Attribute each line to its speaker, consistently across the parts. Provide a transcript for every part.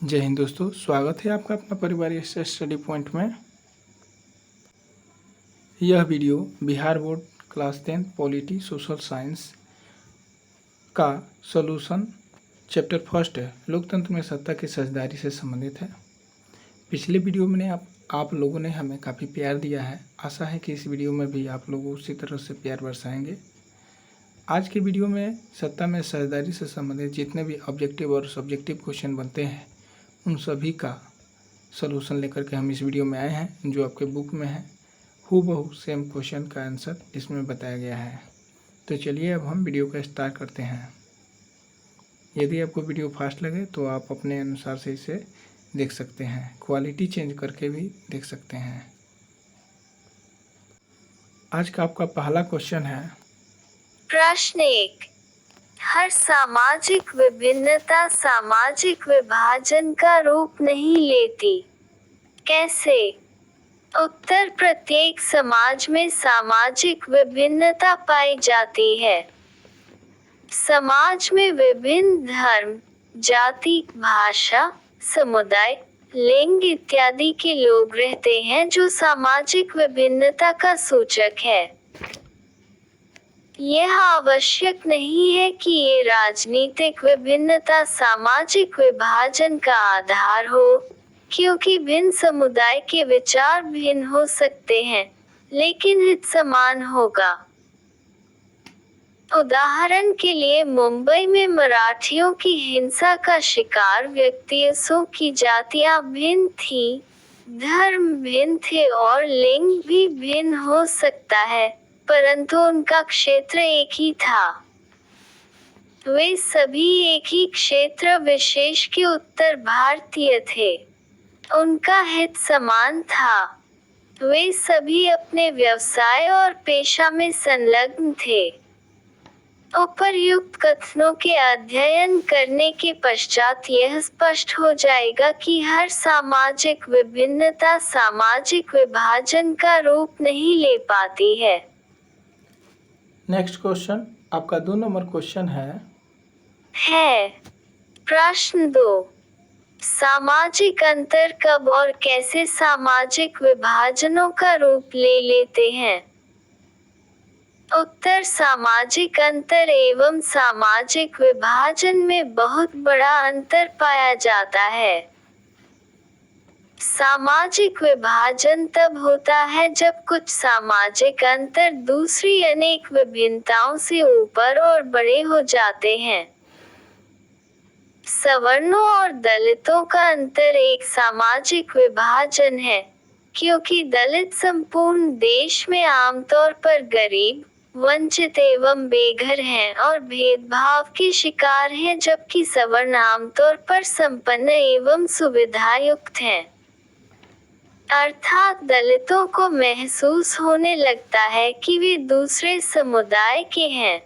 Speaker 1: जय हिंद दोस्तों, स्वागत है आपका अपना परिवार स्टडी पॉइंट में। यह video Bihar board class 10 polity social science का सॉल्यूशन चैप्टर फर्स्ट है, लोकतंत्र में सत्ता की साझेदारी से संबंधित है। पिछले वीडियो में आप लोगों ने हमें काफ़ी प्यार दिया है। आशा है कि इस वीडियो में भी आप लोग उसी तरह से प्यार बरसाएंगे। आज के वीडियो में सत्ता में साझेदारी से संबंधित जितने भी ऑब्जेक्टिव और सब्जेक्टिव क्वेश्चन बनते हैं उन सभी का सलूशन लेकर के हम इस वीडियो में आए हैं, जो आपके बुक में है। हूबहू सेम क्वेश्चन का आंसर इसमें बताया गया है। तो चलिए अब हम वीडियो का स्टार्ट करते हैं। यदि आपको वीडियो फास्ट लगे तो आप अपने अनुसार से इसे देख सकते हैं, क्वालिटी चेंज करके भी देख सकते हैं। आज का आपका पहला क्वेश्चन है।
Speaker 2: प्रश्न 1। हर सामाजिक विभिन्नता सामाजिक विभाजन का रूप नहीं लेती। कैसे? उत्तर, प्रत्येक समाज में सामाजिक विभिन्नता पाई जाती है। समाज में विभिन्न धर्म, जाति, भाषा, समुदाय, लिंग इत्यादि के लोग रहते हैं, जो सामाजिक विभिन्नता का सूचक है। यह आवश्यक नहीं है कि ये राजनीतिक विभिन्नता सामाजिक विभाजन का आधार हो, क्योंकि भिन्न समुदाय के विचार भिन्न हो सकते हैं, लेकिन हित समान होगा। उदाहरण के लिए, मुंबई में मराठियों की हिंसा का शिकार व्यक्तियों की जातियां भिन्न थीं, धर्म भिन्न थे और लिंग भी भिन्न हो सकता है, परंतु उनका क्षेत्र एक ही था। वे सभी एक ही क्षेत्र विशेष के उत्तर भारतीय थे। उनका हित समान था। वे सभी अपने व्यवसाय और पेशा में संलग्न थे। उपर्युक्त कथनों के अध्ययन करने के पश्चात यह स्पष्ट हो जाएगा कि हर सामाजिक विभिन्नता सामाजिक विभाजन का रूप नहीं ले पाती है।
Speaker 1: नेक्स्ट क्वेश्चन, आपका 2 नंबर क्वेश्चन है।
Speaker 2: प्रश्न 2। सामाजिक अंतर कब और कैसे सामाजिक विभाजनों का रूप ले लेते हैं? उत्तर, सामाजिक अंतर एवं सामाजिक विभाजन में बहुत बड़ा अंतर पाया जाता है। सामाजिक विभाजन तब होता है जब कुछ सामाजिक अंतर दूसरी अनेक विभिन्नताओं से ऊपर और बड़े हो जाते हैं। सवर्णों और दलितों का अंतर एक सामाजिक विभाजन है, क्योंकि दलित संपूर्ण देश में आमतौर पर गरीब, वंचित एवं बेघर हैं और भेदभाव के शिकार हैं, जबकि सवर्ण आमतौर पर संपन्न एवं सुविधायुक्त हैं। अर्थात दलितों को महसूस होने लगता है कि वे दूसरे समुदाय के हैं।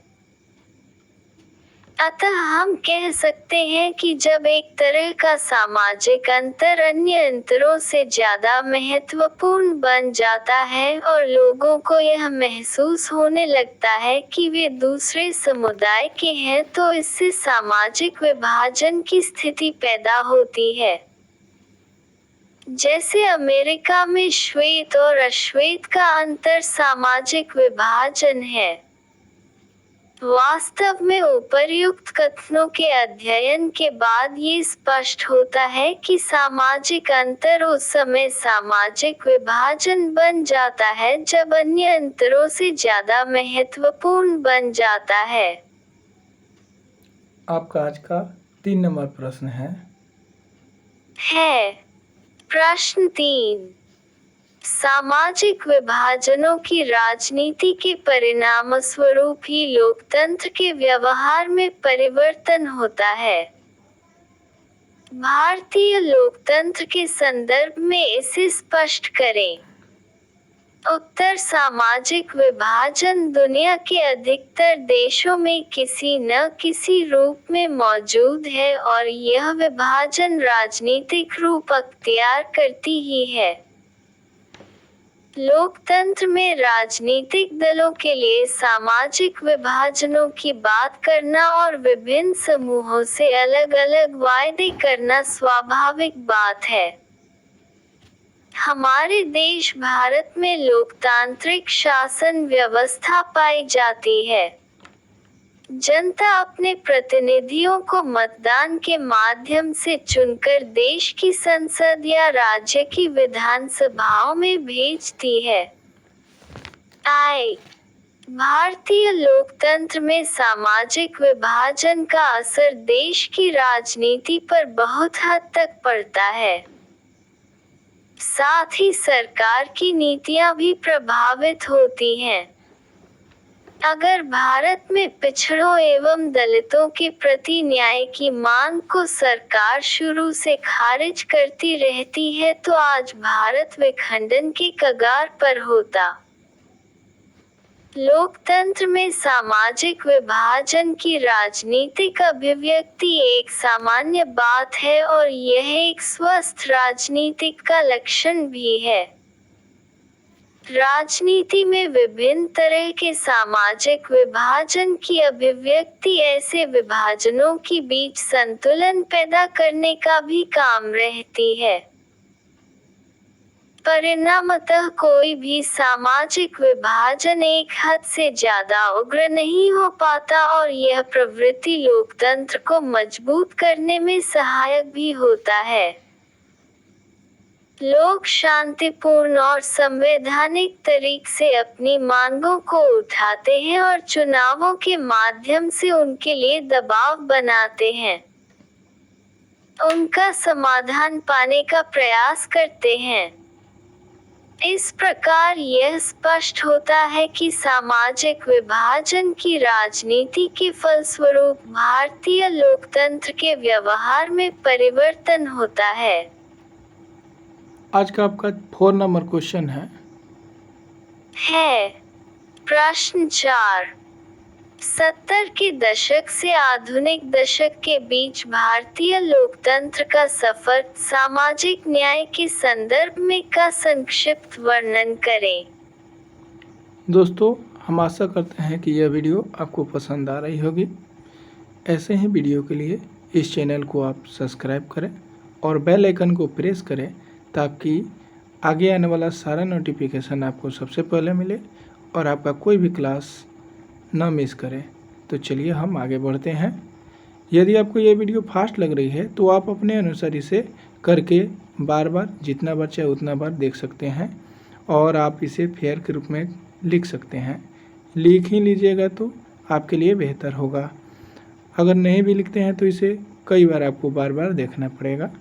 Speaker 2: अतः हम कह सकते हैं कि जब एक तरह का सामाजिक अंतर अन्य अंतरों से ज्यादा महत्वपूर्ण बन जाता है और लोगों को यह महसूस होने लगता है कि वे दूसरे समुदाय के हैं, तो इससे सामाजिक विभाजन की स्थिति पैदा होती है। जैसे अमेरिका में श्वेत और अश्वेत का अंतर सामाजिक विभाजन है। वास्तव में उपर्युक्त कथनों के अध्ययन के बाद ये स्पष्ट होता है कि सामाजिक अंतर उस समय सामाजिक विभाजन बन जाता है जब अन्य अंतरों से ज्यादा महत्वपूर्ण बन जाता है।
Speaker 1: आपका आज का 3 नंबर प्रश्न है।
Speaker 2: प्रश्न 3। सामाजिक विभाजनों की राजनीति के परिणामस्वरूप ही लोकतंत्र के व्यवहार में परिवर्तन होता है। भारतीय लोकतंत्र के संदर्भ में इसे स्पष्ट करें। उत्तर, सामाजिक विभाजन दुनिया के अधिकतर देशों में किसी न किसी रूप में मौजूद है और यह विभाजन राजनीतिक रूप अख्तियार करती ही है। लोकतंत्र में राजनीतिक दलों के लिए सामाजिक विभाजनों की बात करना और विभिन्न समूहों से अलग अलग वायदे करना स्वाभाविक बात है। हमारे देश भारत में लोकतांत्रिक शासन व्यवस्था पाई जाती है। जनता अपने प्रतिनिधियों को मतदान के माध्यम से चुनकर देश की संसद या राज्य की विधानसभाओं में भेजती है। भारतीय लोकतंत्र में सामाजिक विभाजन का असर देश की राजनीति पर बहुत हद तक पड़ता है। साथ ही सरकार की नीतियां भी प्रभावित होती हैं। अगर भारत में पिछड़ों एवं दलितों के प्रति न्याय की मांग को सरकार शुरू से खारिज करती रहती है तो आज भारत विखंडन के कगार पर होता। लोकतंत्र में सामाजिक विभाजन की राजनीतिक अभिव्यक्ति एक सामान्य बात है और यह एक स्वस्थ राजनीतिक का लक्षण भी है। राजनीति में विभिन्न तरह के सामाजिक विभाजन की अभिव्यक्ति ऐसे विभाजनों के बीच संतुलन पैदा करने का भी काम रहती है। परिणामतः कोई भी सामाजिक विभाजन एक हद से ज्यादा उग्र नहीं हो पाता और यह प्रवृत्ति लोकतंत्र को मजबूत करने में सहायक भी होता है। लोग शांतिपूर्ण और संवैधानिक तरीके से अपनी मांगों को उठाते हैं और चुनावों के माध्यम से उनके लिए दबाव बनाते हैं। उनका समाधान पाने का प्रयास करते हैं। इस प्रकार यह स्पष्ट होता है कि सामाजिक विभाजन की राजनीति के फलस्वरूप भारतीय लोकतंत्र के व्यवहार में परिवर्तन होता है।
Speaker 1: आज का आपका 4 नंबर क्वेश्चन है
Speaker 2: प्रश्न 4। 70 के दशक से आधुनिक दशक के बीच भारतीय लोकतंत्र का सफर सामाजिक न्याय के संदर्भ में का संक्षिप्त वर्णन करें।
Speaker 1: दोस्तों, हम आशा करते हैं कि यह वीडियो आपको पसंद आ रही होगी। ऐसे ही वीडियो के लिए इस चैनल को आप सब्सक्राइब करें और बेल आइकन को प्रेस करें ताकि आगे आने वाला सारा नोटिफिकेशन आपको सबसे पहले मिले और आपका कोई भी क्लास ना मिस करें। तो चलिए हम आगे बढ़ते हैं। यदि आपको ये वीडियो फास्ट लग रही है तो आप अपने अनुसार इसे करके बार बार जितना बार चाहे उतना बार देख सकते हैं और आप इसे फेयर के रूप में लिख सकते हैं। लिख ही लीजिएगा तो आपके लिए बेहतर होगा। अगर नहीं भी लिखते हैं तो इसे कई बार आपको बार बार देखना पड़ेगा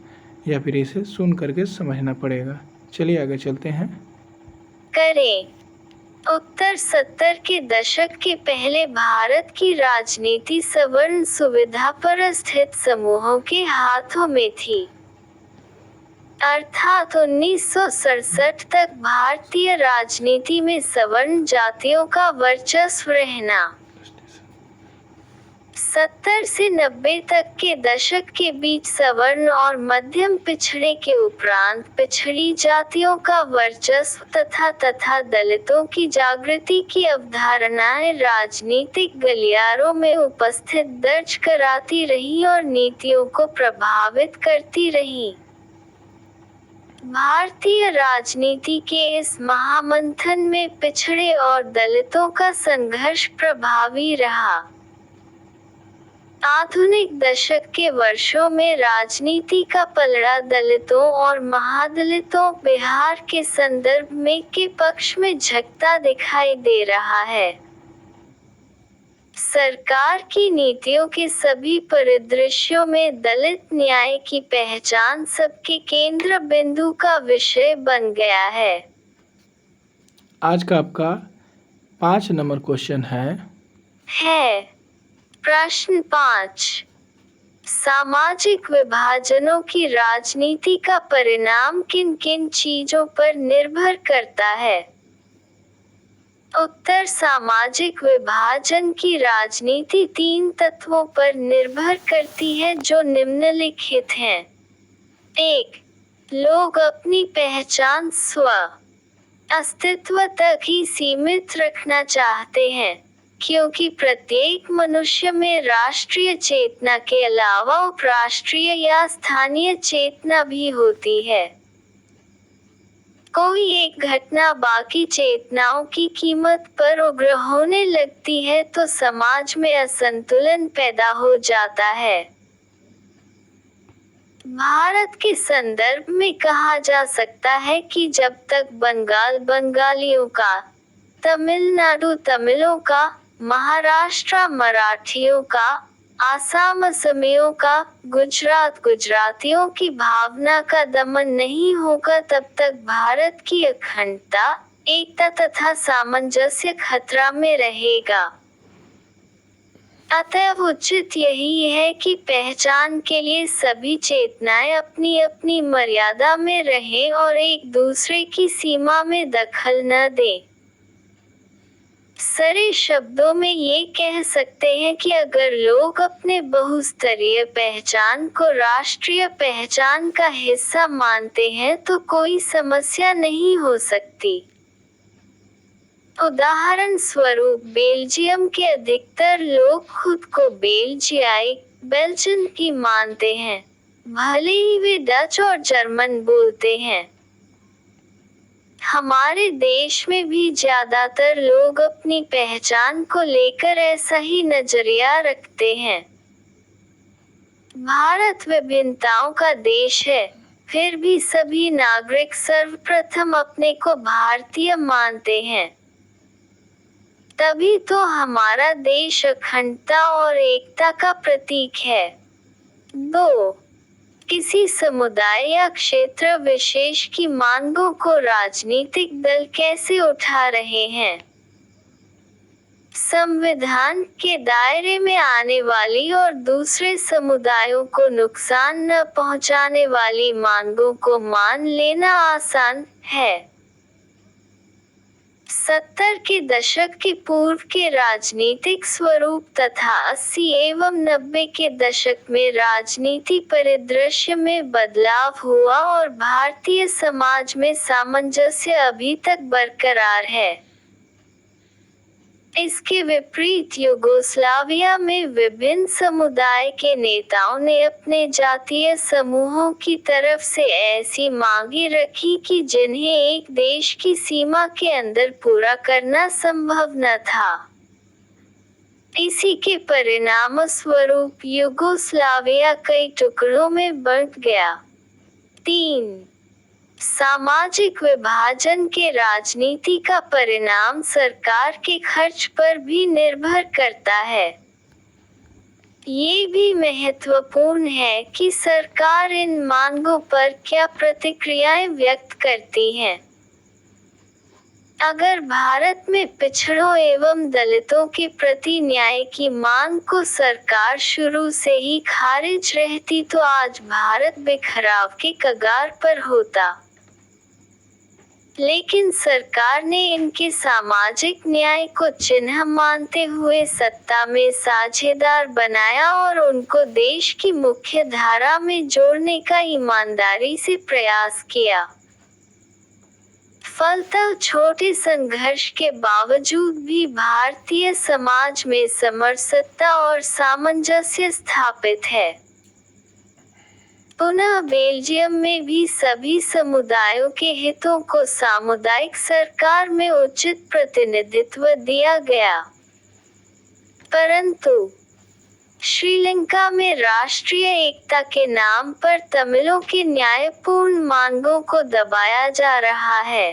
Speaker 1: या फिर इसे सुन करके समझना पड़ेगा। चलिए आगे चलते हैं।
Speaker 2: करें। उत्तर 70 के दशक के पहले भारत की राजनीति सवर्ण सुविधा पर स्थित समूहों के हाथों में थी। अर्थात 1967 तक भारतीय राजनीति में सवर्ण जातियों का वर्चस्व रहना। 70 से 90 तक के दशक के बीच सवर्ण और मध्यम पिछड़े के उपरांत पिछड़ी जातियों का वर्चस्व तथा दलितों की जागृति की अवधारणाएं राजनीतिक गलियारों में उपस्थित दर्ज कराती रही और नीतियों को प्रभावित करती रही। भारतीय राजनीति के इस महामंथन में पिछड़े और दलितों का संघर्ष प्रभावी रहा। आधुनिक दशक के वर्षों में राजनीति का पलड़ा दलितों और महादलितों बिहार के संदर्भ में के पक्ष में झुकता दिखाई दे रहा है। सरकार की नीतियों के सभी परिदृश्यों में दलित न्याय की पहचान सबके केंद्र बिंदु का विषय बन गया है।
Speaker 1: आज का आपका 5 नंबर क्वेश्चन है
Speaker 2: प्रश्न 5। सामाजिक विभाजनों की राजनीति का परिणाम किन किन चीजों पर निर्भर करता है? उत्तर सामाजिक विभाजन की राजनीति 3 तत्वों पर निर्भर करती है जो निम्नलिखित हैं। 1. लोग अपनी पहचान स्व अस्तित्व तक ही सीमित रखना चाहते हैं, क्योंकि प्रत्येक मनुष्य में राष्ट्रीय चेतना के अलावा उपराष्ट्रीय या स्थानीय चेतना भी होती है। कोई एक घटना बाकी चेतनाओं की कीमत पर उग्र होने लगती है तो समाज में असंतुलन पैदा हो जाता है। भारत के संदर्भ में कहा जा सकता है कि जब तक बंगाल बंगालियों का, तमिलनाडु तमिलों का, महाराष्ट्र मराठियों का, आसाम असमियों का, गुजरात गुजरातियों की भावना का दमन नहीं होगा तब तक भारत की अखंडता, एकता तथा सामंजस्य खतरा में रहेगा। अतएव उचित यही है कि पहचान के लिए सभी चेतनाएं अपनी अपनी मर्यादा में रहें और एक दूसरे की सीमा में दखल न दें। सरल शब्दों में ये कह सकते हैं कि अगर लोग अपने बहुस्तरीय पहचान को राष्ट्रीय पहचान का हिस्सा मानते हैं तो कोई समस्या नहीं हो सकती। उदाहरण स्वरूप बेल्जियम के अधिकतर लोग खुद को बेल्जियाई, बेल्जियन ही मानते हैं, भले ही वे डच और जर्मन बोलते हैं। हमारे देश में भी ज्यादातर लोग अपनी पहचान को लेकर ऐसा ही नजरिया रखते हैं। भारत विभिन्नताओं का देश है, फिर भी सभी नागरिक सर्वप्रथम अपने को भारतीय मानते हैं। तभी तो हमारा देश अखंडता और एकता का प्रतीक है। 2. किसी समुदाय या क्षेत्र विशेष की मांगों को राजनीतिक दल कैसे उठा रहे हैं? संविधान के दायरे में आने वाली और दूसरे समुदायों को नुकसान न पहुंचाने वाली मांगों को मान लेना आसान है। 70 के दशक के पूर्व के राजनीतिक स्वरूप तथा 80 एवं 90 के दशक में राजनीति परिदृश्य में बदलाव हुआ और भारतीय समाज में सामंजस्य अभी तक बरकरार है। इसके विपरीत यूगोस्लाविया में विभिन्न समुदाय के नेताओं ने अपने जातीय समूहों की तरफ से ऐसी मांगें रखी कि जिन्हें एक देश की सीमा के अंदर पूरा करना संभव न था। इसी के परिणामस्वरूप यूगोस्लाविया कई टुकड़ों में बंट गया। 3. सामाजिक विभाजन के राजनीति का परिणाम सरकार के खर्च पर भी निर्भर करता है। ये भी महत्वपूर्ण है कि सरकार इन मांगों पर क्या प्रतिक्रियाएं व्यक्त करती है। अगर भारत में पिछड़ों एवं दलितों के प्रति न्याय की मांग को सरकार शुरू से ही खारिज रहती तो आज भारत बिखराव के कगार पर होता। लेकिन सरकार ने इनके सामाजिक न्याय को चिन्ह मानते हुए सत्ता में साझेदार बनाया और उनको देश की मुख्य धारा में जोड़ने का ईमानदारी से प्रयास किया। फलतः छोटे संघर्ष के बावजूद भी भारतीय समाज में समरसता और सामंजस्य स्थापित है। पुनः बेल्जियम में भी सभी समुदायों के हितों को सामुदायिक सरकार में उचित प्रतिनिधित्व दिया गया। परंतु श्रीलंका में राष्ट्रीय एकता के नाम पर तमिलों की न्यायपूर्ण मांगों को दबाया जा रहा है।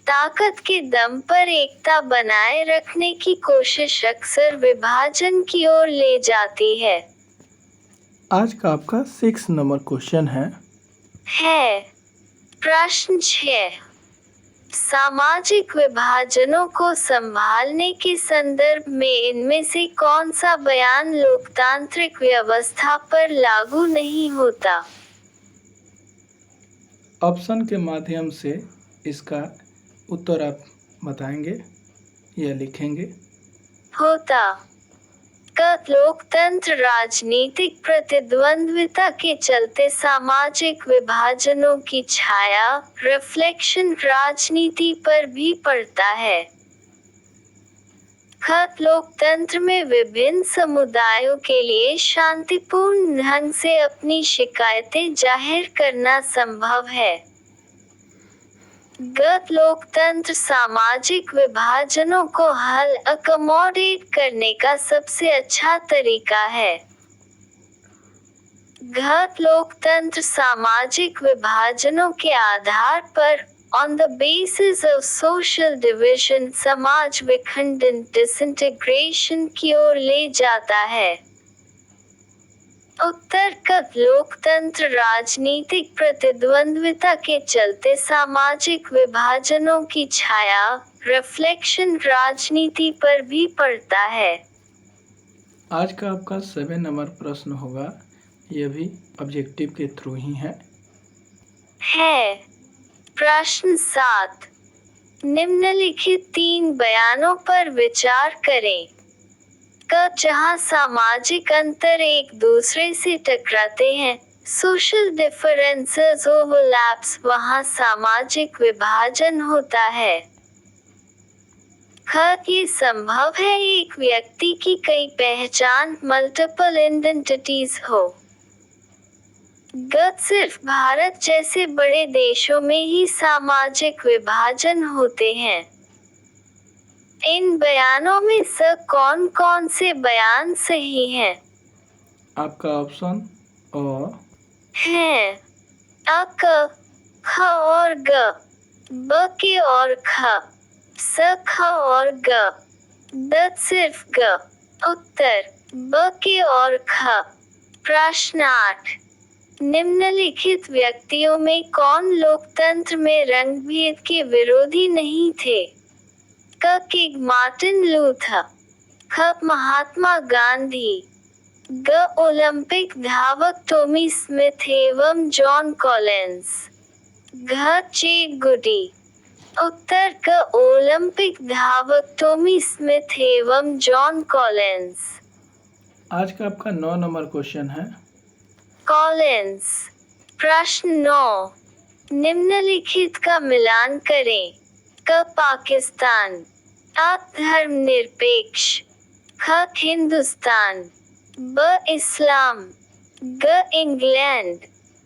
Speaker 2: ताकत के दम पर एकता बनाए रखने की कोशिश अक्सर विभाजन की ओर ले जाती है।
Speaker 1: आज का आपका 6 नंबर क्वेश्चन है।
Speaker 2: प्रश्न 6. सामाजिक विभाजनों को संभालने के संदर्भ में इनमें से कौन सा बयान लोकतांत्रिक व्यवस्था पर लागू नहीं होता?
Speaker 1: ऑप्शन के माध्यम से इसका उत्तर आप बताएंगे या लिखेंगे।
Speaker 2: होता। गत लोकतंत्र राजनीतिक प्रतिद्वंद्विता के चलते सामाजिक विभाजनों की छाया, रिफ्लेक्शन राजनीति पर भी पड़ता है। गत लोकतंत्र में विभिन्न समुदायों के लिए शांतिपूर्ण ढंग से अपनी शिकायतें जाहिर करना संभव है। गत लोकतंत्र सामाजिक विभाजनों को अकोमोडेट करने का सबसे अच्छा तरीका है। गत लोकतंत्र सामाजिक विभाजनों के आधार पर on the basis of social division समाज विखंडन डिसइंटीग्रेशन की ओर ले जाता है। उत्तरगत लोकतंत्र राजनीतिक प्रतिद्वंद्विता के चलते सामाजिक विभाजनों की छाया, रिफ्लेक्शन राजनीति पर भी पड़ता है।
Speaker 1: आज का आपका 7 नंबर प्रश्न होगा, यह भी ऑब्जेक्टिव के थ्रू ही है।
Speaker 2: प्रश्न 7, निम्नलिखित 3 बयानों पर विचार करें। जहां सामाजिक अंतर एक दूसरे से टकराते हैं, सोशल डिफरेंसेस ओवरलैप्स, वहां सामाजिक विभाजन होता है। ये संभव है एक व्यक्ति की कई पहचान मल्टीपल आइडेंटिटीज हो। सिर्फ भारत जैसे बड़े देशों में ही सामाजिक विभाजन होते हैं। इन बयानों में से कौन कौन से बयान सही हैं?
Speaker 1: आपका ऑप्शन
Speaker 2: है अ, क, ख और ग, ब के और ख, स, ख और ग, द सिर्फ ग। उत्तर ब के और ख। प्रश्न 8, निम्नलिखित व्यक्तियों में कौन लोकतंत्र में रंगभेद के विरोधी नहीं थे? किंग मार्टिन लूथर, ख महात्मा गांधी, ग ओलंपिक धावक टॉमी स्मिथ एवं जॉन कॉलिंस, घ चे गुडी। उत्तर क ओलंपिक धावक टॉमी स्मिथ एवं जॉन कॉलिंस।
Speaker 1: आज का आपका 9 नंबर क्वेश्चन है।
Speaker 2: कॉलिंस। प्रश्न 9, निम्नलिखित का मिलान करें। क पाकिस्तान, अ धर्मनिरपेक्ष, ख हिंदुस्तान, ब इस्लाम, ग इंग्लैंड,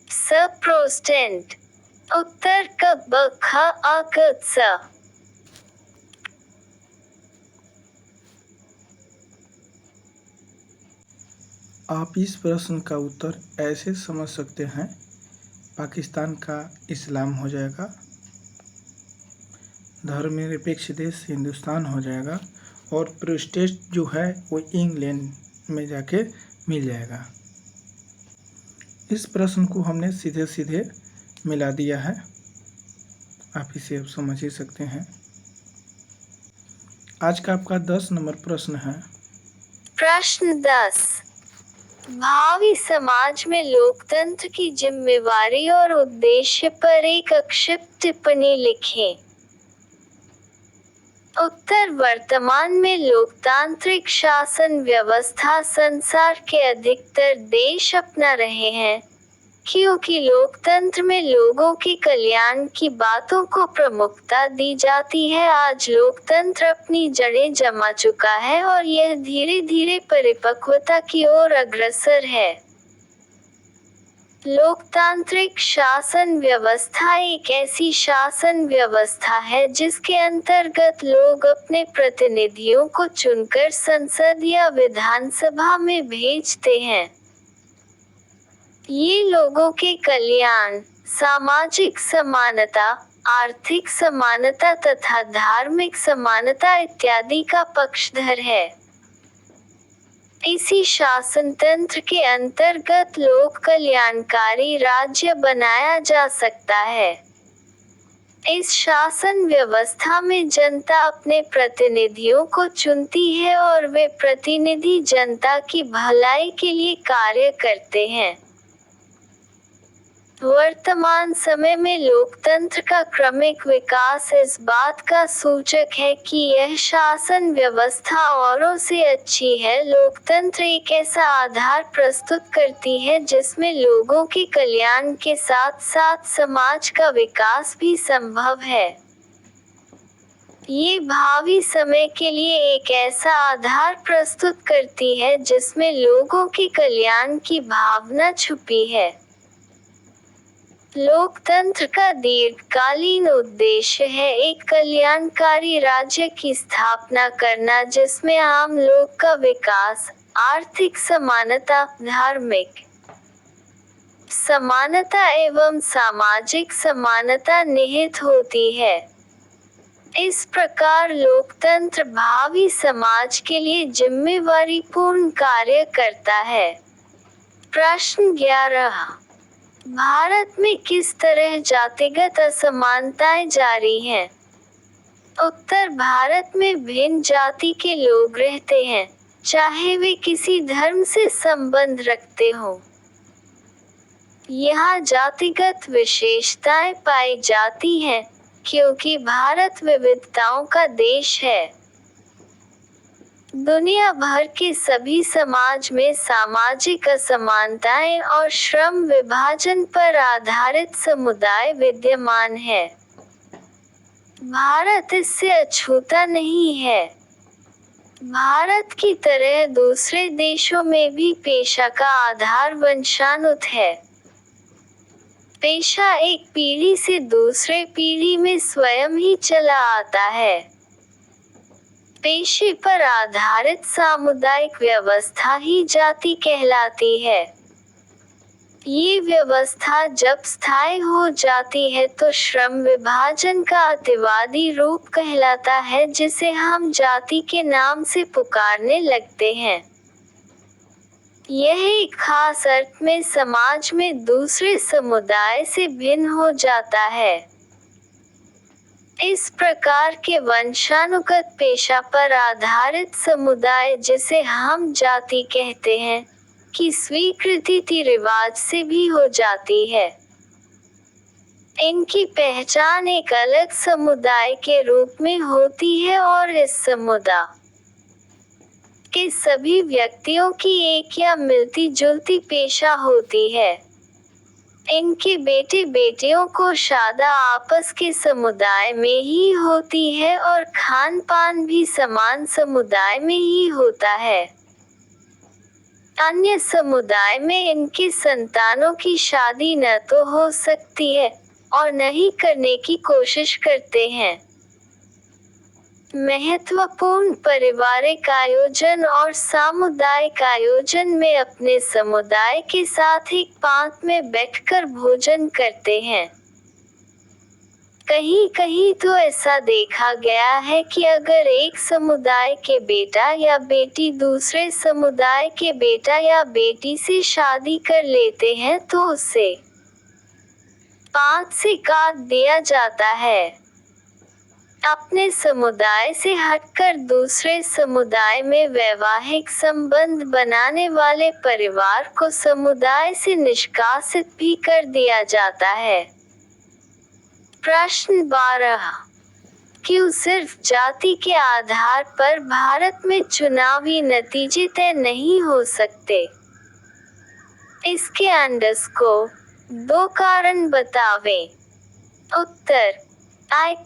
Speaker 2: स प्रोटेस्टेंट। उत्तर क ब ख अ क स।
Speaker 1: आप इस प्रश्न का उत्तर ऐसे समझ सकते हैं, पाकिस्तान का इस्लाम हो जाएगा, धर्मनिरपेक्ष देश हिंदुस्तान हो जाएगा और प्रोटेस्टेंट जो है वो इंग्लैंड में जाके मिल जाएगा। इस प्रश्न को हमने सीधे सीधे मिला दिया है, आप इसे अब समझ ही सकते हैं। आज का आपका 10 नंबर प्रश्न है।
Speaker 2: प्रश्न 10, भावी समाज में लोकतंत्र की जिम्मेवारी और उद्देश्य पर एक संक्षिप्त टिप्पणी लिखें। उत्तर वर्तमान में लोकतांत्रिक शासन व्यवस्था संसार के अधिकतर देश अपना रहे हैं, क्योंकि लोकतंत्र में लोगों के कल्याण की बातों को प्रमुखता दी जाती है। आज लोकतंत्र अपनी जड़ें जमा चुका है और यह धीरे धीरे परिपक्वता की ओर अग्रसर है। लोकतांत्रिक शासन व्यवस्था एक ऐसी शासन व्यवस्था है जिसके अंतर्गत लोग अपने प्रतिनिधियों को चुनकर संसद या विधानसभा में भेजते हैं। ये लोगों के कल्याण, सामाजिक समानता, आर्थिक समानता तथा धार्मिक समानता इत्यादि का पक्षधर है। इसी शासन तंत्र के अंतर्गत लोक कल्याणकारी राज्य बनाया जा सकता है। इस शासन व्यवस्था में जनता अपने प्रतिनिधियों को चुनती है और वे प्रतिनिधि जनता की भलाई के लिए कार्य करते हैं। वर्तमान समय में लोकतंत्र का क्रमिक विकास इस बात का सूचक है कि यह शासन व्यवस्था औरों से अच्छी है। लोकतंत्र एक ऐसा आधार प्रस्तुत करती है जिसमें लोगों के कल्याण के साथ साथ समाज का विकास भी संभव है। ये भावी समय के लिए एक ऐसा आधार प्रस्तुत करती है जिसमें लोगों के कल्याण की भावना छुपी है। लोकतंत्र का दीर्घकालीन उद्देश्य है एक कल्याणकारी राज्य की स्थापना करना जिसमें आम लोग का विकास, आर्थिक समानता, धार्मिक समानता एवं सामाजिक समानता निहित होती है। इस प्रकार लोकतंत्र भावी समाज के लिए जिम्मेवारीपूर्ण कार्य करता है। प्रश्न 11। भारत में किस तरह जातिगत असमानताएं जारी हैं? उत्तर, भारत में भिन्न जाति के लोग रहते हैं, चाहे वे किसी धर्म से संबंध रखते हों। यहाँ जातिगत विशेषताएं पाई जाती हैं, क्योंकि भारत विविधताओं का देश है। दुनिया भर के सभी समाज में सामाजिक असमानताएं और श्रम विभाजन पर आधारित समुदाय विद्यमान है। भारत इससे अछूता नहीं है। भारत की तरह दूसरे देशों में भी पेशा का आधार वंशानुगत है। पेशा एक पीढ़ी से दूसरे पीढ़ी में स्वयं ही चला आता है। पेशे पर आधारित सामुदायिक व्यवस्था ही जाति कहलाती है। ये व्यवस्था जब स्थायी हो जाती है तो श्रम विभाजन का अतिवादी रूप कहलाता है, जिसे हम जाति के नाम से पुकारने लगते हैं। यह एक खास अर्थ में समाज में दूसरे समुदाय से भिन्न हो जाता है। इस प्रकार के वंशानुगत पेशा पर आधारित समुदाय, जिसे हम जाति कहते हैं, की स्वीकृति रीति रिवाज से भी हो जाती है। इनकी पहचान एक अलग समुदाय के रूप में होती है और इस समुदाय के सभी व्यक्तियों की एक या मिलती जुलती पेशा होती है। इनके बेटे बेटियों को शादी आपस के समुदाय में ही होती है और खान पान भी समान समुदाय में ही होता है। अन्य समुदाय में इनकी संतानों की शादी न तो हो सकती है और न ही करने की कोशिश करते हैं। महत्वपूर्ण पारिवारिक आयोजन और सामुदायिक आयोजन में अपने समुदाय के साथ एक पांत में बैठकर भोजन करते हैं। कहीं कहीं तो ऐसा देखा गया है कि अगर एक समुदाय के बेटा या बेटी दूसरे समुदाय के बेटा या बेटी से शादी कर लेते हैं तो उसे पांत से काट दिया जाता है। अपने समुदाय से हटकर दूसरे समुदाय में वैवाहिक संबंध बनाने वाले परिवार को समुदाय से निष्कासित भी कर दिया जाता है। प्रश्न 12। क्यों सिर्फ जाति के आधार पर भारत में चुनावी नतीजे तय नहीं हो सकते? इसके दो कारण बतावें। उत्तर,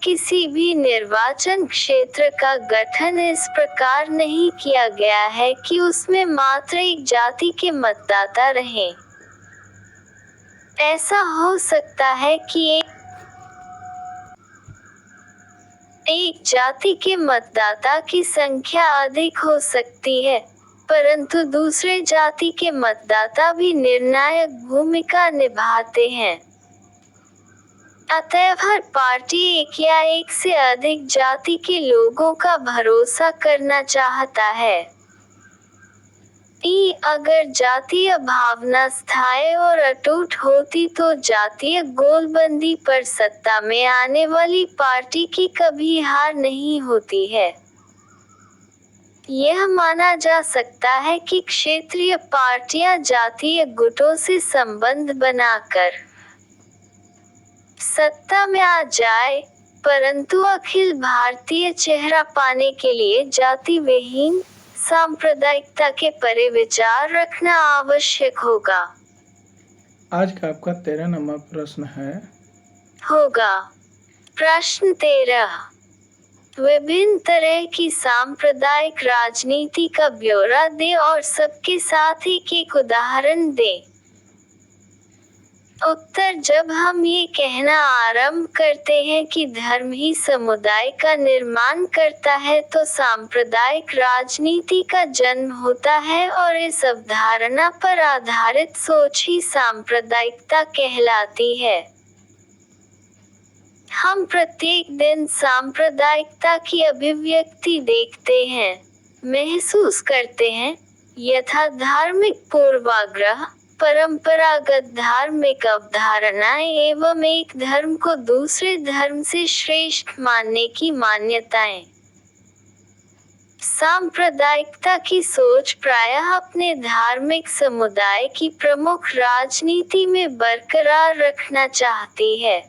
Speaker 2: किसी भी निर्वाचन क्षेत्र का गठन इस प्रकार नहीं किया गया है कि उसमें मात्र एक जाति के मतदाता रहें। ऐसा हो सकता है कि एक जाति के मतदाता की संख्या अधिक हो सकती है, परंतु दूसरे जाति के मतदाता भी निर्णायक भूमिका निभाते हैं। अतएव हर पार्टी एक या एक से अधिक जाति के लोगों का भरोसा करना चाहता है। अगर जातीय भावना स्थायी और अटूट होती तो जातीय गोलबंदी पर सत्ता में आने वाली पार्टी की कभी हार नहीं होती है। यह माना जा सकता है कि क्षेत्रीय पार्टियां जातीय गुटों से संबंध बनाकर सत्ता में आ जाए, परंतु अखिल भारतीय चेहरा पाने के लिए जाति विहीन सांप्रदायिकता के परे विचार रखना आवश्यक होगा।
Speaker 1: आज का आपका 13 नंबर प्रश्न
Speaker 2: होगा। प्रश्न 13। विभिन्न तरह की सांप्रदायिक राजनीति का ब्यौरा दे और सबके साथ एक उदाहरण दे। उत्तर। जब हम ये कहना आरंभ करते हैं कि धर्म ही समुदाय का निर्माण करता है तो सांप्रदायिक राजनीति का जन्म होता है और इस अवधारणा पर आधारित सोच ही सांप्रदायिकता कहलाती है। हम प्रत्येक दिन सांप्रदायिकता की अभिव्यक्ति देखते हैं, महसूस करते हैं, यथा धार्मिक पूर्वाग्रह, परंपरागत धार्मिक अवधारणाएं एवं एक धर्म को दूसरे धर्म से श्रेष्ठ मानने की मान्यताएं। सांप्रदायिकता की सोच प्रायः अपने धार्मिक समुदाय की प्रमुख राजनीति में बरकरार रखना चाहती है।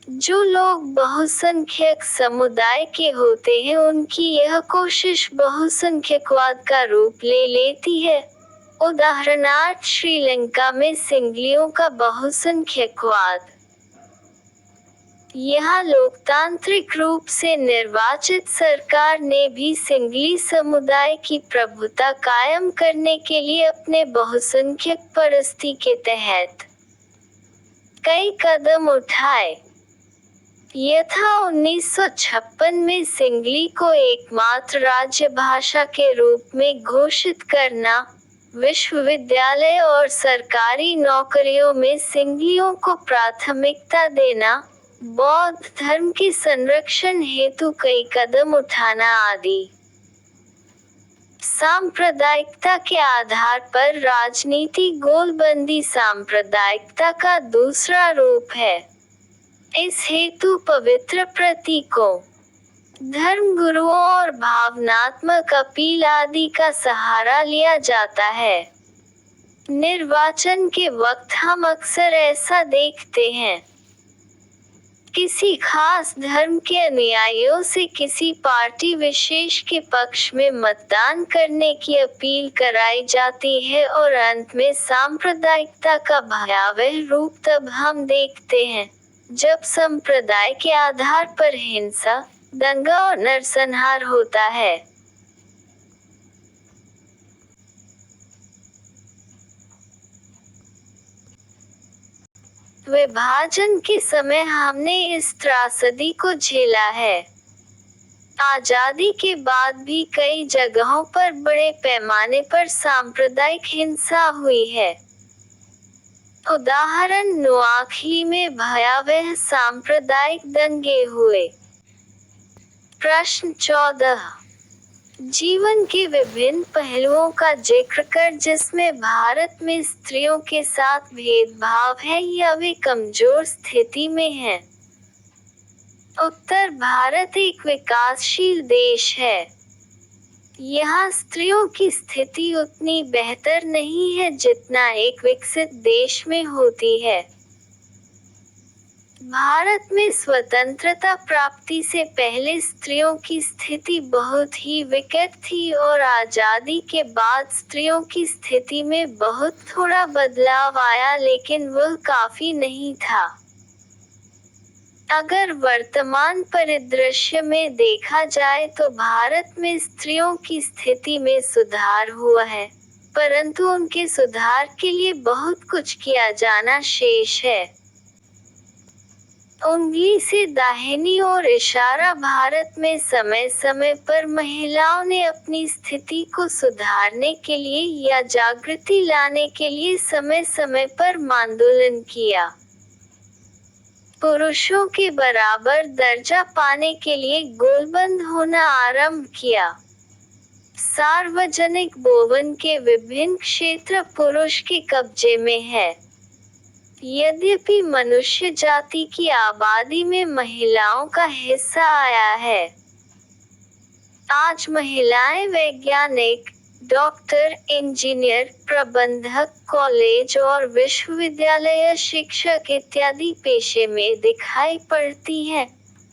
Speaker 2: जो लोग बहुसंख्यक समुदाय के होते हैं उनकी यह कोशिश बहुसंख्यकवाद का रूप ले लेती है। उदाहरणार्थ श्रीलंका में सिंगलियों का बहुसंख्यकवाद। यहाँ लोकतांत्रिक रूप से निर्वाचित सरकार ने भी सिंगली समुदाय की प्रभुता कायम करने के लिए अपने बहुसंख्यक परिस्थिति के तहत कई कदम उठाए। यथा 1956 में सिंगली को एकमात्र राज्य भाषा के रूप में घोषित करना, विश्वविद्यालय और सरकारी नौकरियों में सिंगलियों को प्राथमिकता देना, बौद्ध धर्म के संरक्षण हेतु कई कदम उठाना आदि। सांप्रदायिकता के आधार पर राजनीति गोलबंदी सांप्रदायिकता का दूसरा रूप है। इस हेतु पवित्र प्रतीकों, धर्म गुरुओं और भावनात्मक अपील आदि का सहारा लिया जाता है। निर्वाचन के वक्त हम अक्सर ऐसा देखते हैं। किसी खास धर्म के अनुयायियों से किसी पार्टी विशेष के पक्ष में मतदान करने की अपील कराई जाती है और अंत में सांप्रदायिकता का भयावह रूप तब हम देखते हैं जब संप्रदाय के आधार पर हिंसा, दंगा और नरसंहार होता है। विभाजन के समय हमने इस त्रासदी को झेला है। आजादी के बाद भी कई जगहों पर बड़े पैमाने पर सांप्रदायिक हिंसा हुई है। उदाहरण नोआखली में भयावह सांप्रदायिक दंगे हुए। प्रश्न 14। जीवन के विभिन्न पहलुओं का जिक्र कर जिसमें भारत में स्त्रियों के साथ भेदभाव है या वे कमजोर स्थिति में हैं। उत्तर। भारत एक विकासशील देश है। यहाँ स्त्रियों की स्थिति उतनी बेहतर नहीं है जितना एक विकसित देश में होती है। भारत में स्वतंत्रता प्राप्ति से पहले स्त्रियों की स्थिति बहुत ही विकट थी और आजादी के बाद स्त्रियों की स्थिति में बहुत थोड़ा बदलाव आया, लेकिन वह काफी नहीं था। अगर वर्तमान परिदृश्य में देखा जाए तो भारत में स्त्रियों की स्थिति में सुधार हुआ है, परंतु उनके सुधार के लिए बहुत कुछ किया जाना शेष है। उंगली से दाहिनी ओर इशारा। भारत में समय समय पर महिलाओं ने अपनी स्थिति को सुधारने के लिए या जागृति लाने के लिए समय समय पर आंदोलन किया। पुरुषों के बराबर दर्जा पाने के लिए गोलबंद होना आरंभ किया। सार्वजनिक भवन के विभिन्न क्षेत्र पुरुष के कब्जे में है। यद्यपि मनुष्य जाति की आबादी में महिलाओं का हिस्सा आया है। आज महिलाएं वैज्ञानिक, डॉक्टर, इंजीनियर, प्रबंधक, कॉलेज और विश्वविद्यालय शिक्षक इत्यादि पेशे में दिखाई पड़ती है,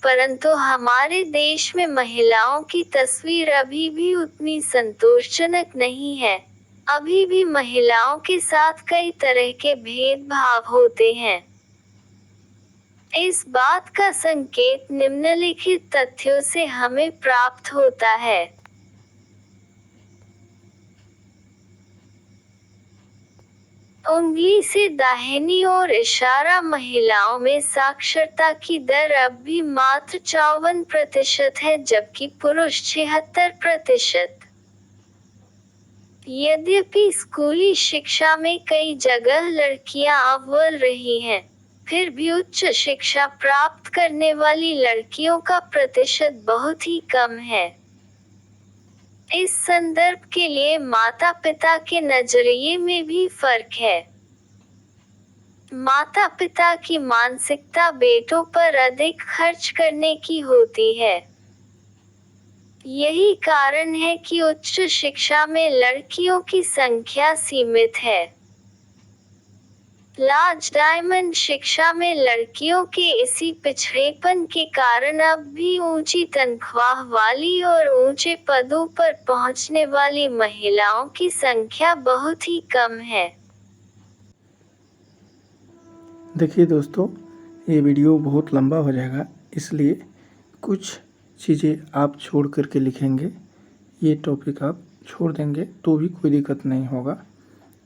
Speaker 2: परंतु हमारे देश में महिलाओं की तस्वीर अभी भी उतनी संतोषजनक नहीं है। अभी भी महिलाओं के साथ कई तरह के भेदभाव होते हैं। इस बात का संकेत निम्नलिखित तथ्यों से हमें प्राप्त होता है। उंगली से दाहिनी ओर इशारा महिलाओं में साक्षरता की दर अब भी मात्र 54% है, जबकि पुरुष 76%। यद्यपि स्कूली शिक्षा में कई जगह लड़कियां अव्वल रही हैं, फिर भी उच्च शिक्षा प्राप्त करने वाली लड़कियों का प्रतिशत बहुत ही कम है। इस संदर्भ के लिए माता पिता के नजरिए में भी फर्क है। माता पिता की मानसिकता बेटों पर अधिक खर्च करने की होती है। यही कारण है कि उच्च शिक्षा में लड़कियों की संख्या सीमित है। लार्ज डायमंड शिक्षा में लड़कियों के इसी पिछड़ेपन के कारण अब भी ऊंची तनख्वाह वाली और ऊंचे पदों पर पहुंचने वाली महिलाओं की संख्या बहुत ही कम है।
Speaker 1: देखिए दोस्तों, ये वीडियो बहुत लंबा हो जाएगा, इसलिए कुछ चीज़ें आप छोड़ करके लिखेंगे। ये टॉपिक आप छोड़ देंगे तो भी कोई दिक्कत नहीं होगा।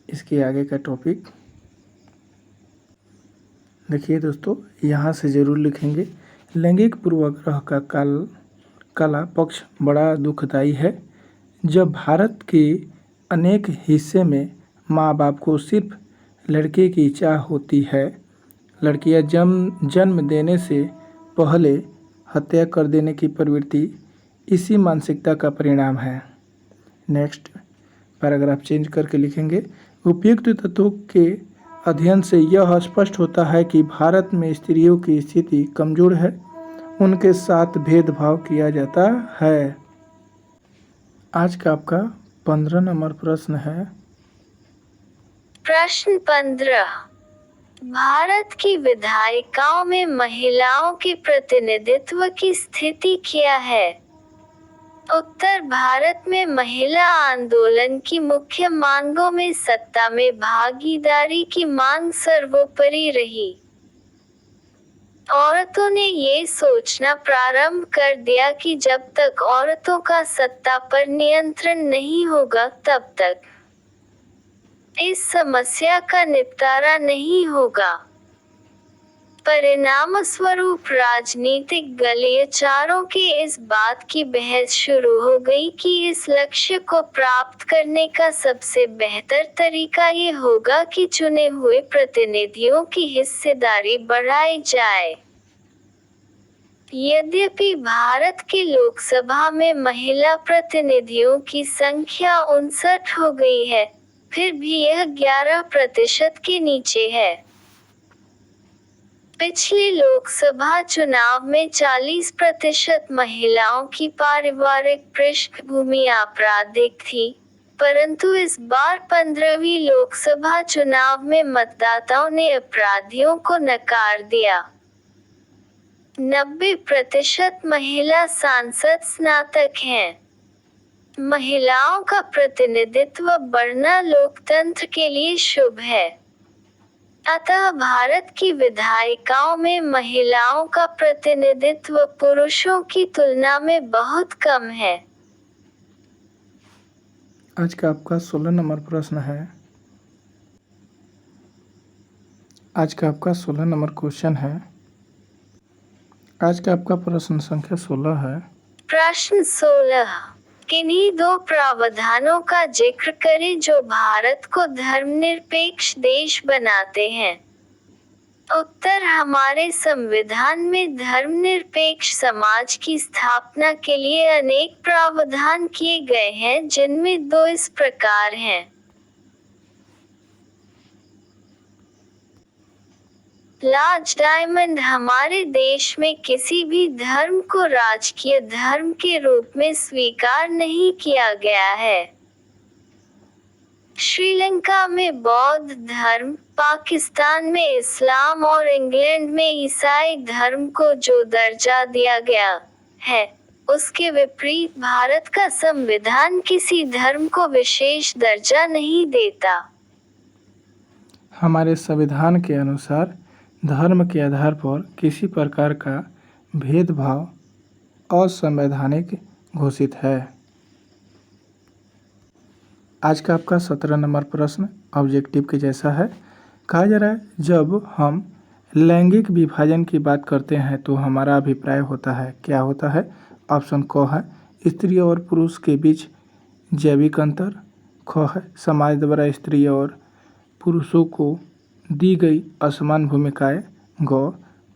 Speaker 1: इसके आगे का टॉपिक देखिए दोस्तों, यहाँ से ज़रूर लिखेंगे। लैंगिक पूर्वाग्रह का काला पक्ष बड़ा दुखदाई है। जब भारत के अनेक हिस्से में माँ बाप को सिर्फ लड़के की चाह होती है, लड़कियाँ जन्म देने से पहले हत्या कर देने की प्रवृत्ति इसी मानसिकता का परिणाम है। नेक्स्ट पैराग्राफ चेंज करके लिखेंगे। उपयुक्त तत्वों के अध्ययन से यह स्पष्ट होता है कि भारत में स्त्रियों की स्थिति कमजोर है, उनके साथ भेदभाव किया जाता है। आज का आपका 15 नंबर प्रश्न है।
Speaker 2: प्रश्न 15, भारत की विधायिकाओं में महिलाओं के प्रतिनिधित्व की स्थिति क्या है? उत्तर भारत में महिला आंदोलन की मुख्य मांगों में सत्ता में भागीदारी की मांग सर्वोपरि रही। औरतों ने ये सोचना प्रारंभ कर दिया कि जब तक औरतों का सत्ता पर नियंत्रण नहीं होगा, तब तक इस समस्या का निपटारा नहीं होगा। परिणामस्वरूप राजनीतिक गलियाचारों के इस बात की बहस शुरू हो गई कि इस लक्ष्य को प्राप्त करने का सबसे बेहतर तरीका ये होगा कि चुने हुए प्रतिनिधियों की हिस्सेदारी बढ़ाई जाए। यद्यपि भारत के लोकसभा में महिला प्रतिनिधियों की संख्या 59 हो गई है, फिर भी यह 11% के नीचे है। पिछले लोकसभा चुनाव में 40% महिलाओं की पारिवारिक पृष्ठभूमि आपराधिक थी, परंतु इस बार 15वीं लोकसभा चुनाव में मतदाताओं ने अपराधियों को नकार दिया। 90% महिला सांसद स्नातक हैं। महिलाओं का प्रतिनिधित्व बढ़ना लोकतंत्र के लिए शुभ है। अतः भारत की विधायिकाओं में महिलाओं का प्रतिनिधित्व पुरुषों की तुलना में बहुत कम है।
Speaker 1: आज का आपका 16 नंबर प्रश्न है। आज का आपका 16 नंबर क्वेश्चन है। आज का आपका प्रश्न संख्या 16 है।
Speaker 2: प्रश्न 16, किन्हीं दो प्रावधानों का जिक्र करें जो भारत को धर्मनिरपेक्ष देश बनाते हैं। उत्तर, हमारे संविधान में धर्मनिरपेक्ष समाज की स्थापना के लिए अनेक प्रावधान किए गए हैं, जिनमें दो इस प्रकार हैं। लार्ज डायमंड, हमारे देश में किसी भी धर्म को राजकीय धर्म के रूप में स्वीकार नहीं किया गया है। श्रीलंका में बौद्ध धर्म, पाकिस्तान में इस्लाम और इंग्लैंड में ईसाई धर्म को जो दर्जा दिया गया है, उसके विपरीत भारत का संविधान किसी धर्म को विशेष दर्जा नहीं देता।
Speaker 1: हमारे संविधान के अनुसार धर्म के आधार पर किसी प्रकार का भेदभाव असंवैधानिक घोषित है। आज का आपका 17 नंबर प्रश्न ऑब्जेक्टिव के जैसा है। कहा जा रहा है, जब हम लैंगिक विभाजन की बात करते हैं तो हमारा अभिप्राय होता है, क्या होता है? ऑप्शन क है स्त्री और पुरुष के बीच जैविक अंतर, ख है समाज द्वारा स्त्री और पुरुषों को दी गई असमान भूमिकाएं, ग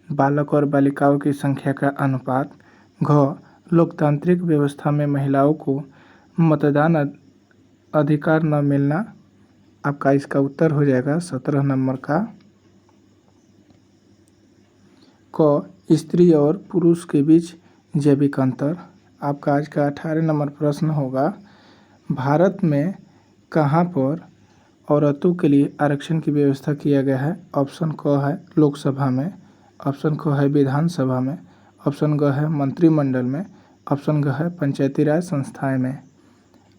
Speaker 1: बालक और बालिकाओं की संख्या का अनुपात, घ लोकतांत्रिक व्यवस्था में महिलाओं को मतदान अधिकार न मिलना। आपका इसका उत्तर हो जाएगा 17 नंबर का क स्त्री और पुरुष के बीच जैविक अंतर। आपका आज का 18 नंबर प्रश्न होगा, भारत में कहाँ पर औरतों के लिए आरक्षण की व्यवस्था किया गया है? ऑप्शन क है लोकसभा में, ऑप्शन ख है विधानसभा में, ऑप्शन ग है मंत्रिमंडल में, ऑप्शन घ है पंचायती राज संस्थाएं में।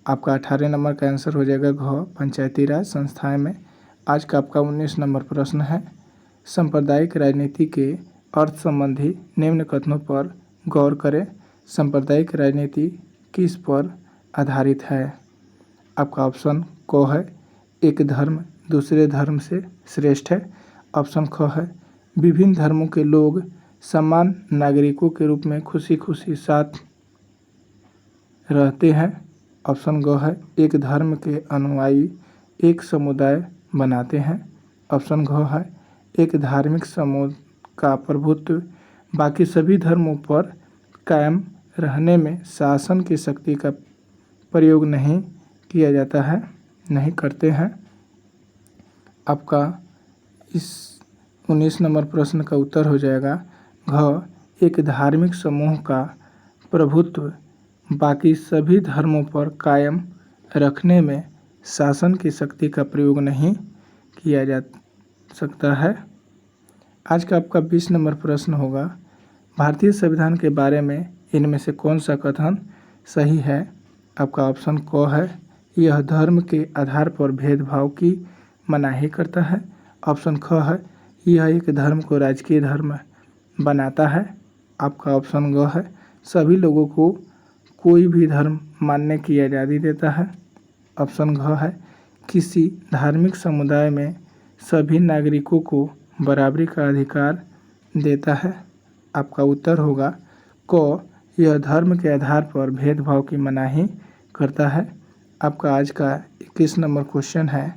Speaker 1: आपका 18 नंबर का आंसर हो जाएगा घ पंचायती राज संस्थाएं में। आज का आपका 19 नंबर प्रश्न है, सांप्रदायिक राजनीति के अर्थ संबंधी निम्न कथनों पर गौर करें। सांप्रदायिक राजनीति किस पर आधारित है? आपका ऑप्शन क है एक धर्म दूसरे धर्म से श्रेष्ठ है, ऑप्शन ख है विभिन्न धर्मों के लोग समान नागरिकों के रूप में खुशी खुशी साथ रहते हैं, ऑप्शन ग है एक धर्म के अनुयायी एक समुदाय बनाते हैं, ऑप्शन घ है एक धार्मिक समूह का प्रभुत्व बाकी सभी धर्मों पर कायम रहने में शासन की शक्ति का प्रयोग नहीं किया जाता है, नहीं करते हैं। आपका इस 19 नंबर प्रश्न का उत्तर हो जाएगा घ एक धार्मिक समूह का प्रभुत्व बाकी सभी धर्मों पर कायम रखने में शासन की शक्ति का प्रयोग नहीं किया जा सकता है। आज का आपका 20 नंबर प्रश्न होगा, भारतीय संविधान के बारे में इनमें से कौन सा कथन सही है? आपका ऑप्शन क है यह धर्म के आधार पर भेदभाव की मनाही करता है, ऑप्शन ख है यह एक धर्म को राजकीय धर्म बनाता है, आपका ऑप्शन ग है सभी लोगों को कोई भी धर्म मानने की आज़ादी देता है, ऑप्शन घ है किसी धार्मिक समुदाय में सभी नागरिकों को बराबरी का अधिकार देता है। आपका उत्तर होगा क यह धर्म के आधार पर भेदभाव की मनाही करता है। आपका आज का 21 नंबर क्वेश्चन है,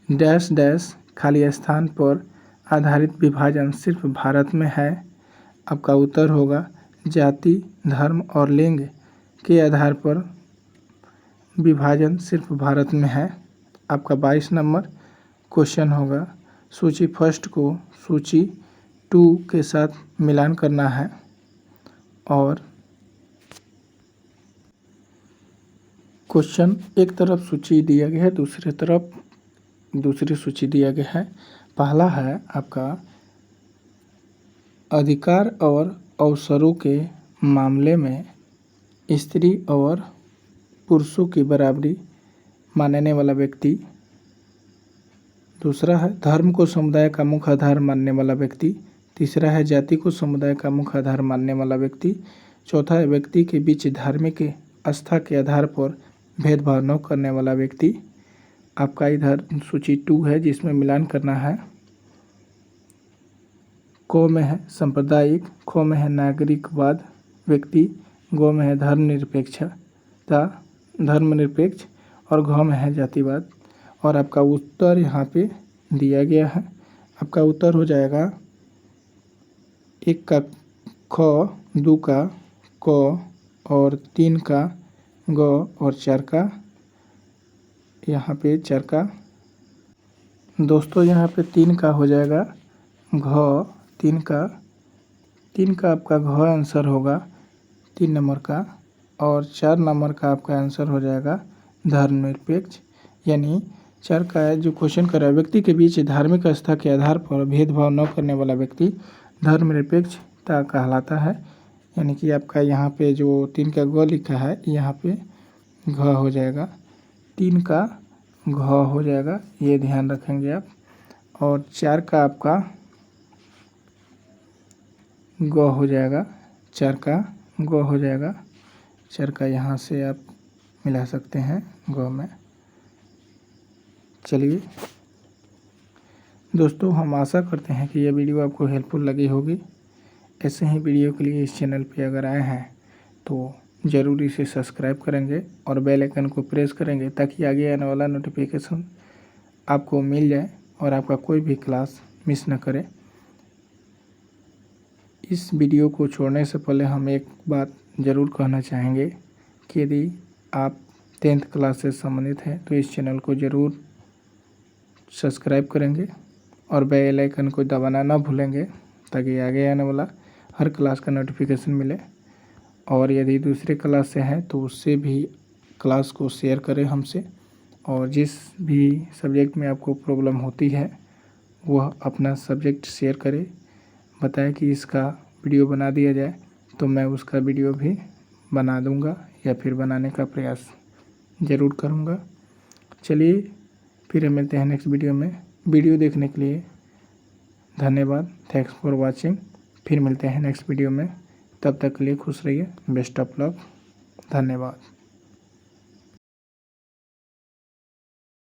Speaker 1: डैश डैश खाली स्थान पर आधारित विभाजन सिर्फ भारत में है। आपका उत्तर होगा जाति धर्म और लिंग के आधार पर विभाजन सिर्फ भारत में है। आपका 22 नंबर क्वेश्चन होगा, सूची फर्स्ट को सूची 2 के साथ मिलान करना है और क्वेश्चन एक तरफ सूची दिया गया है, दूसरी तरफ दूसरी सूची दिया गया है। पहला है आपका अधिकार और अवसरों के मामले में स्त्री और पुरुषों की बराबरी मानने वाला व्यक्ति, दूसरा है धर्म को समुदाय का मुख्य आधार मानने वाला व्यक्ति, तीसरा है जाति को समुदाय का मुख्य आधार मानने वाला व्यक्ति, चौथा है व्यक्ति के बीच धार्मिक आस्था के आधार पर भेदभाव न करने वाला व्यक्ति। आपका इधर सूची 2 है जिसमें मिलान करना है। क में है सांप्रदायिक, ख में है नागरिकवाद व्यक्ति, ग में है धर्मनिरपेक्ष और घ में है जातिवाद। और आपका उत्तर यहाँ पे दिया गया है। आपका उत्तर हो जाएगा 1 का ख, 2 का क और 3 का ग और 4 का यहाँ पे 4 का दोस्तों यहाँ पे 3 का हो जाएगा घ, 3 का आपका घ आंसर होगा 3 नंबर का, और 4 नंबर का आपका आंसर हो जाएगा धर्मनिरपेक्ष। यानी 4 का जो क्वेश्चन कर रहा है, व्यक्ति के बीच धार्मिक आस्था के आधार पर भेदभाव न करने वाला व्यक्ति धर्मनिरपेक्षता कहलाता है। यानी कि आपका यहाँ पे जो 3 का ग लिखा है यहाँ पे घ हो जाएगा, 3 का घ हो जाएगा, ये ध्यान रखेंगे आप। और 4 का आपका ग हो जाएगा, 4 का ग हो जाएगा, 4 का यहाँ से आप मिला सकते हैं ग में। चलिए दोस्तों, हम आशा करते हैं कि यह वीडियो आपको हेल्पफुल लगी होगी। ऐसे ही वीडियो के लिए इस चैनल पे अगर आए हैं तो ज़रूर इसे सब्सक्राइब करेंगे और बेल आइकन को प्रेस करेंगे ताकि आगे आने वाला नोटिफिकेशन आपको मिल जाए और आपका कोई भी क्लास मिस न करे। इस वीडियो को छोड़ने से पहले हम एक बात ज़रूर कहना चाहेंगे कि यदि आप 10th क्लास से संबंधित हैं तो इस चैनल को ज़रूर सब्सक्राइब करेंगे और बेल आइकन को दबाना ना भूलेंगे ताकि आगे आने वाला हर क्लास का नोटिफिकेशन मिले। और यदि दूसरे क्लास से हैं तो उससे भी क्लास को शेयर करें हमसे, और जिस भी सब्जेक्ट में आपको प्रॉब्लम होती है वह अपना सब्जेक्ट शेयर करें, बताएं कि इसका वीडियो बना दिया जाए तो मैं उसका वीडियो भी बना दूंगा या फिर बनाने का प्रयास ज़रूर करूंगा। चलिए फिर मिलते हैं नेक्स्ट वीडियो में। वीडियो देखने के लिए धन्यवाद, थैंक्स फॉर वाचिंग। फिर मिलते हैं नेक्स्ट वीडियो में, तब तक के लिए खुश रहिए, बेस्ट ऑफ लक, धन्यवाद।